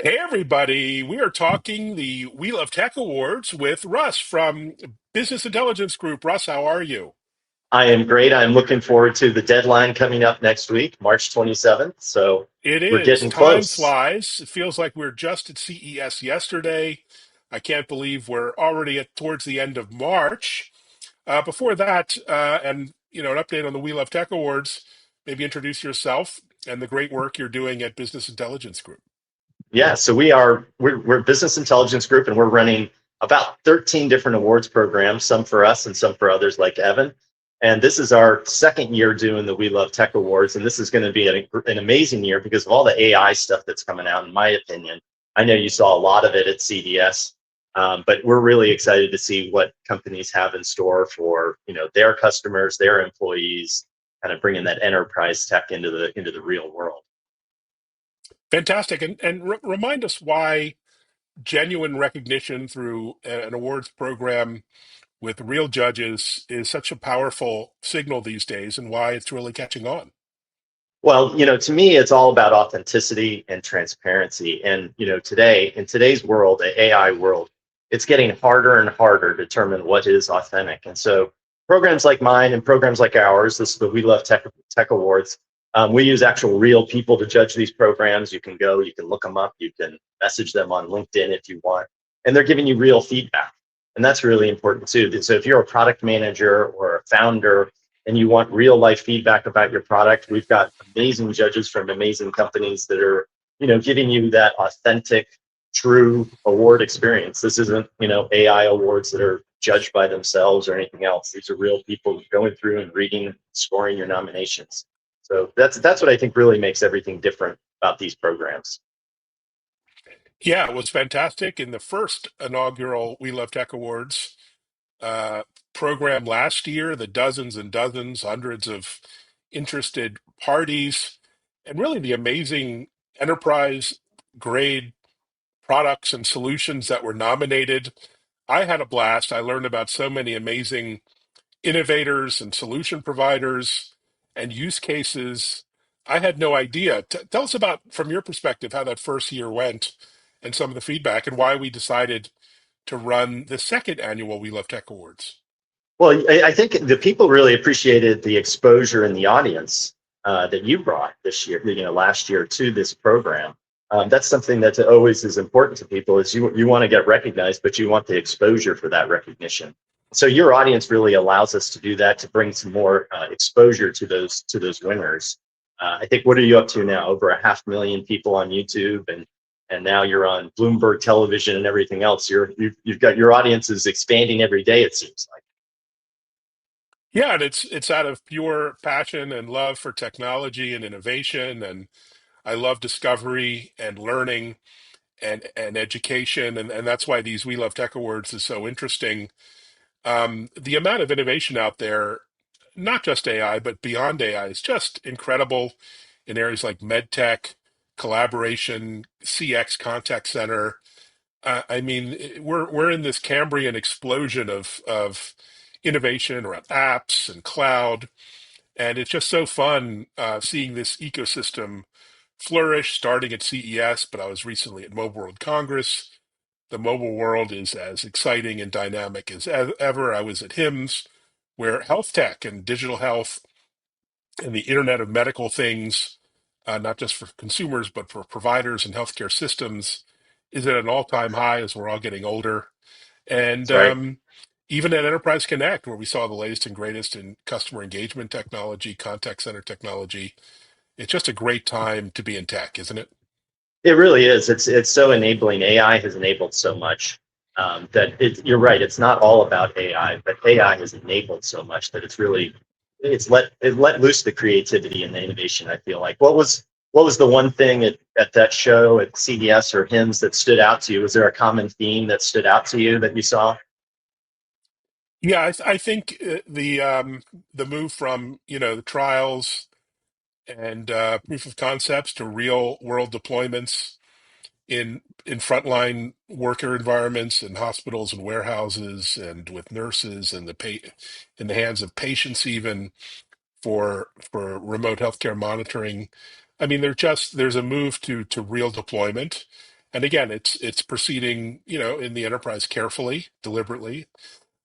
Hey, everybody. We are talking the We Love Tech Awards with Russ from Business Intelligence Group. Russ, how are you? I am great. I'm looking forward to the deadline coming up next week, March 27th. So It we're is. getting Time close. flies. It feels like we are just at CES yesterday. I can't believe we're already towards the end of March. Before that, and an update on the We Love Tech Awards, maybe introduce yourself and the great work you're doing at Business Intelligence Group. Yeah, so we're Business Intelligence Group, and we're running about 13 different awards programs, some for us and some for others like Evan. And this is our second year doing the We Love Tech Awards, and this is going to be an amazing year because of all the AI stuff that's coming out, in my opinion. I know you saw a lot of it at CDS, but we're really excited to see what companies have in store for their customers, their employees, kind of bringing that enterprise tech into the real world. Fantastic. And remind us why genuine recognition through an awards program with real judges is such a powerful signal these days and why it's really catching on. Well, to me, it's all about authenticity and transparency. And, today, in today's world, the AI world, it's getting harder and harder to determine what is authentic. And so programs like mine and programs like ours, this is the We Love Tech Awards, we use actual real people to judge these programs. You can go, you can look them up, you can message them on LinkedIn if you want, and they're giving you real feedback. And that's really important too. So if you're a product manager or a founder and you want real life feedback about your product, we've got amazing judges from amazing companies that are, giving you that authentic, true award experience. This isn't, AI awards that are judged by themselves or anything else. These are real people going through and reading, scoring your nominations. So that's what I think really makes everything different about these programs. Yeah, it was fantastic in the first inaugural We Love Tech Awards uh, program last year, the dozens and dozens, hundreds of interested parties, and really the amazing enterprise grade products and solutions that were nominated. I had a blast. I learned about so many amazing innovators and solution providers and use cases. I had no idea. Tell us about, from your perspective, how that first year went and some of the feedback and why we decided to run the second annual We Love Tech Awards. Well, I think the people really appreciated the exposure in the audience that you brought this year, last year to this program. That's something that always is important to people is you want to get recognized, but you want the exposure for that recognition. So your audience really allows us to do that to bring some more exposure to those winners. I think what are you up to now? Over 500,000 people on YouTube, and now you're on Bloomberg television and everything else. You've got your audience is expanding every day. It seems like. Yeah, and it's out of pure passion and love for technology and innovation, and I love discovery and learning and education, and that's why these We Love Tech Awards is so interesting. The amount of innovation out there, not just AI, but beyond AI, is just incredible in areas like MedTech, collaboration, CX contact center. I mean, we're in this Cambrian explosion of innovation around apps and cloud, and it's just so fun seeing this ecosystem flourish, starting at CES. But I was recently at Mobile World Congress. The mobile world is as exciting and dynamic as ever. I was at HIMSS, where health tech and digital health and the Internet of Medical Things, not just for consumers, but for providers and healthcare systems, is at an all-time high as we're all getting older. And That's right. even at Enterprise Connect, where we saw the latest and greatest in customer engagement technology, contact center technology, it's just a great time to be in tech, isn't it? It really is. It's so enabling. AI has enabled so much that you're right. It's not all about AI, but AI has enabled so much that it let loose the creativity and the innovation. I feel like what was the one thing at that show at CDS or HIMSS that stood out to you? Was there a common theme that stood out to you that you saw? Yeah, I think the move from the trials and proof of concepts to real world deployments in frontline worker environments in hospitals and warehouses and with nurses and in the hands of patients even for remote healthcare monitoring. I mean, there's a move to real deployment, And again, it's proceeding, in the enterprise carefully, deliberately,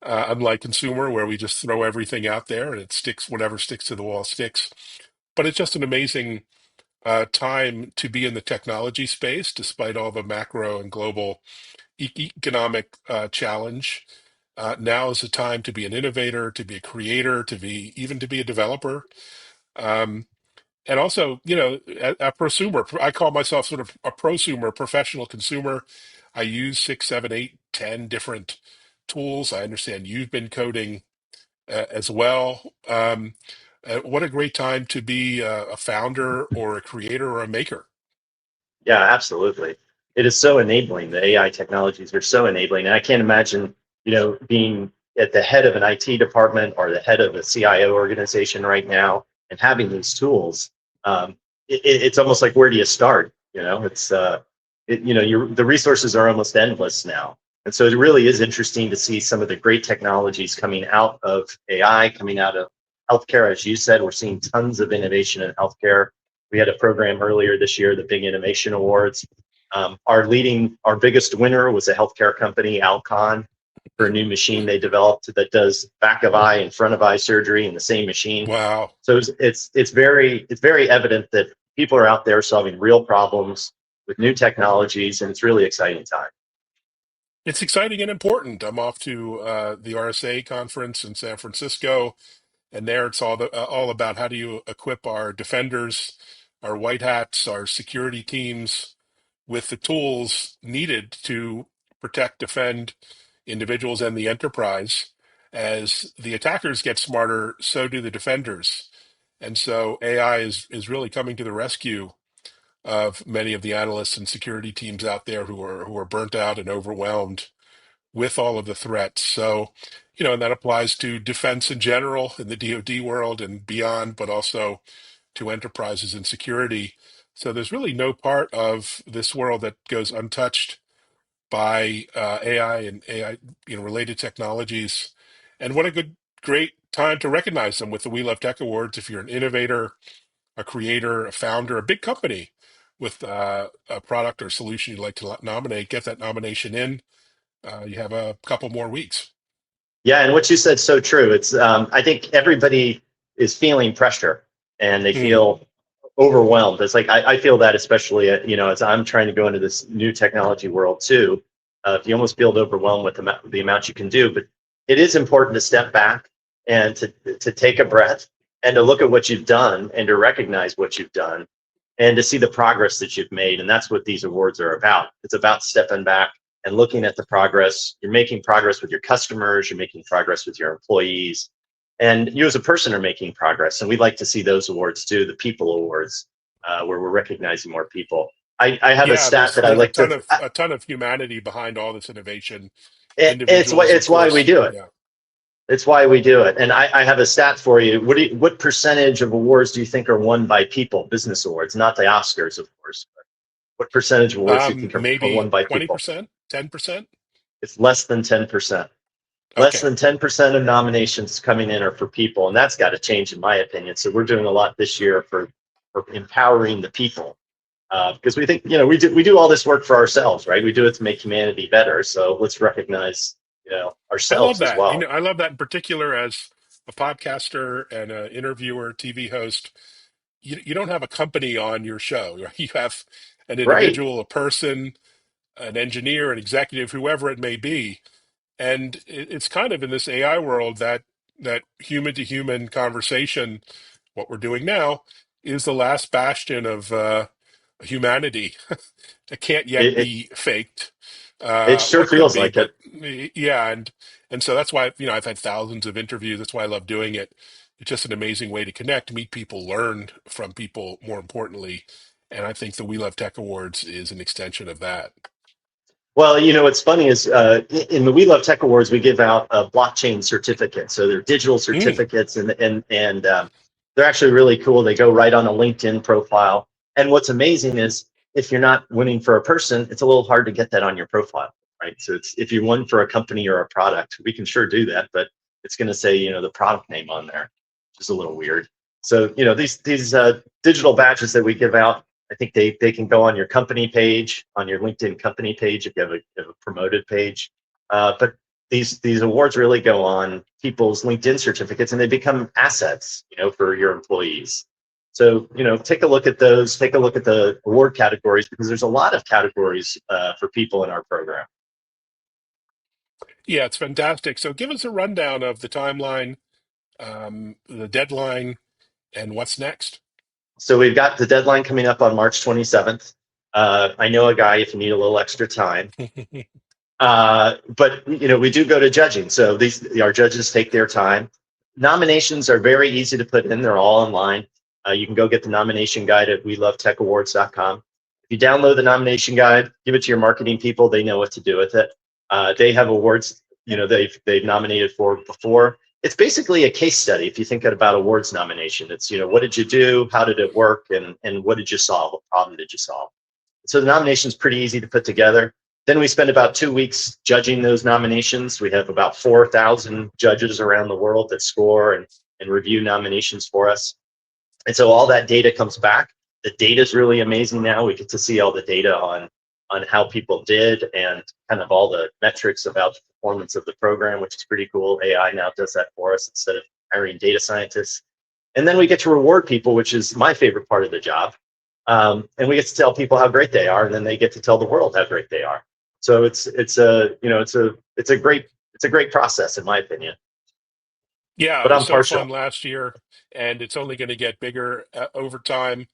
unlike consumer, where we just throw everything out there and it sticks, whatever sticks to the wall sticks. But it's just an amazing time to be in the technology space, despite all the macro and global economic challenge. Now is the time to be an innovator, to be a creator, to be a developer. Um, and also, a prosumer. I call myself sort of a prosumer, professional consumer. I use 6, 7, 8, 10 different tools. I understand you've been coding as well. What a great time to be a founder or a creator or a maker. Yeah, absolutely. It is so enabling. The AI technologies are so enabling. And I can't imagine, being at the head of an IT department or the head of a CIO organization right now and having these tools. It's almost like, where do you start? The resources are almost endless now. And so it really is interesting to see some of the great technologies coming out of AI, coming out of healthcare. As you said, we're seeing tons of innovation in healthcare. We had a program earlier this year, the Big Innovation Awards. Our biggest winner was a healthcare company, Alcon, for a new machine they developed that does back of eye and front of eye surgery in the same machine. Wow. So it's very evident that people are out there solving real problems with new technologies, and it's really exciting time. It's exciting and important. I'm off to the RSA conference in San Francisco, and there it's all about how do you equip our defenders, our white hats, our security teams with the tools needed to protect, defend individuals and the enterprise. As the attackers get smarter, so do the defenders. And so AI is really coming to the rescue of many of the analysts and security teams out there who are burnt out and overwhelmed with all of the threats. So, and that applies to defense in general in the DoD world and beyond, but also to enterprises and security. So there's really no part of this world that goes untouched by AI and AI, related technologies. And what a great time to recognize them with the We Love Tech Awards. If you're an innovator, a creator, a founder, a big company with a product or solution you'd like to nominate, get that nomination in. You have a couple more weeks. Yeah, and what you said is so true. It's I think everybody is feeling pressure and they Mm, feel overwhelmed. It's like I feel that, especially as I'm trying to go into this new technology world too. You almost feel overwhelmed with the amount you can do, but it is important to step back and to take a breath and to look at what you've done and to recognize what you've done and to see the progress that you've made. And that's what these awards are about. It's about stepping back and looking at the progress. You're making progress with your customers, you're making progress with your employees, and you as a person are making progress. And we'd like to see those awards too, the People Awards, where we're recognizing more people. I have a yeah, stat there's that I there's like to. a ton of humanity behind all this innovation, It's individuals, of why we course. do it. Yeah. It's why we do it. And I have a stat for you. What percentage of awards do you think are won by people? Business awards, not the Oscars, of course. But what percentage of awards do you think are won Maybe by people? 20%, 10%. It's less than 10%. Less Okay. than 10% of nominations coming in are for people, and that's got to change, in my opinion. So we're doing a lot this year for empowering the people, because we think we do all this work for ourselves, right? We do it to make humanity better. So let's recognize I love ourselves as that. well. I love that in particular as a podcaster and an interviewer, TV host. You don't have a company on your show. Right? You have an Right. individual, a person, an engineer, an executive, whoever it may be. And it's kind of in this AI world that human to human conversation, what we're doing now, is the last bastion of humanity. It can't yet It it, be faked. it sure Or could feels be, like but it. yeah, and so that's why I've had thousands of interviews. That's why I love doing it. It's just an amazing way to connect, meet people, learn from people. More importantly, and I think the We Love Tech Awards is an extension of that. Well, what's funny is in the We Love Tech Awards, we give out a blockchain certificate. So they're digital Mm, certificates, and they're actually really cool. They go right on a LinkedIn profile. And what's amazing is if you're not winning for a person, it's a little hard to get that on your profile, right? So if you won for a company or a product, we can sure do that, but it's going to say the product name on there, which is a little weird. So these digital badges that we give out, I think they can go on your company page, on your LinkedIn company page if you have a promoted page. But these awards really go on people's LinkedIn certificates, and they become assets, for your employees. So, take a look at those. Take a look at the award categories, because there's a lot of categories for people in our program. Yeah, it's fantastic. So give us a rundown of the timeline, the deadline, and what's next. So we've got the deadline coming up on March 27th. I know a guy if you need a little extra time. But we do go to judging, so our judges take their time. Nominations are very easy to put in; they're all online. You can go get the nomination guide at welovetechawards.com. If you download the nomination guide, give it to your marketing people; they know what to do with it. They have awards, they've nominated for before. It's basically a case study. If you think about awards nomination, it's what did you do, how did it work, and what did you solve? What problem did you solve? So the nomination is pretty easy to put together. Then we spend about 2 weeks judging those nominations. We have about 4,000 judges around the world that score and review nominations for us. And so all that data comes back. The data is really amazing now. We get to see all the data on how people did and kind of all the metrics about the performance of the program, which is pretty cool. AI now does that for us instead of hiring data scientists. And then we get to reward people, which is my favorite part of the job. And we get to tell people how great they are, and then they get to tell the world how great they are. So it's a great process, in my opinion. Yeah, it But was I'm so fun partial. last year, and it's only going to get bigger over time.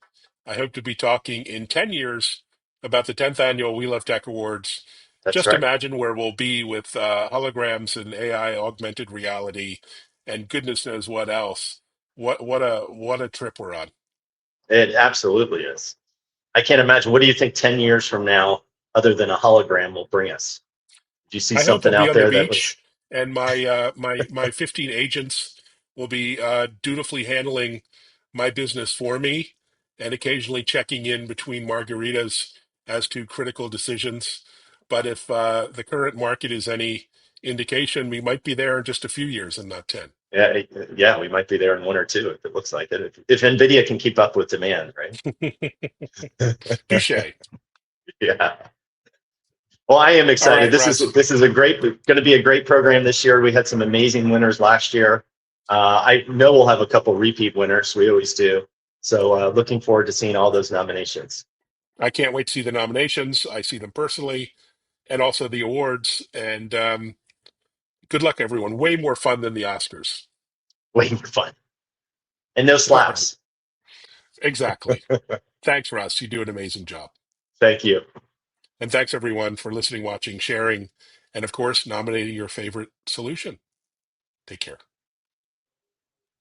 I hope to be talking in 10 years about the 10th annual We Love Tech Awards. That's Just right. imagine where we'll be with holograms and AI augmented reality and goodness knows what else. What a trip we're on. It absolutely is. I can't imagine. What do you think 10 years from now, other than a hologram, will bring us? Do you see I hope something we'll be out on the there that was? beach, and my 15 agents will be dutifully handling my business for me, and occasionally checking in between margaritas as to critical decisions. But if the current market is any indication, we might be there in just a few years and not 10. Yeah, yeah, we might be there in 1 or 2 if it looks like it. If Nvidia can keep up with demand, right? Touche. Yeah. Well, I am All excited. right, This Russ. is going to be a great program this year. We had some amazing winners last year. I know we'll have a couple repeat winners. We always do. So looking forward to seeing all those nominations. I can't wait to see the nominations. I see them personally, and also the awards. And good luck, everyone. Way more fun than the Oscars. Way more fun and no All right. slaps. Exactly. Thanks, Russ. You do an amazing job. Thank you. And thanks, everyone, for listening, watching, sharing, and of course, nominating your favorite solution. Take care.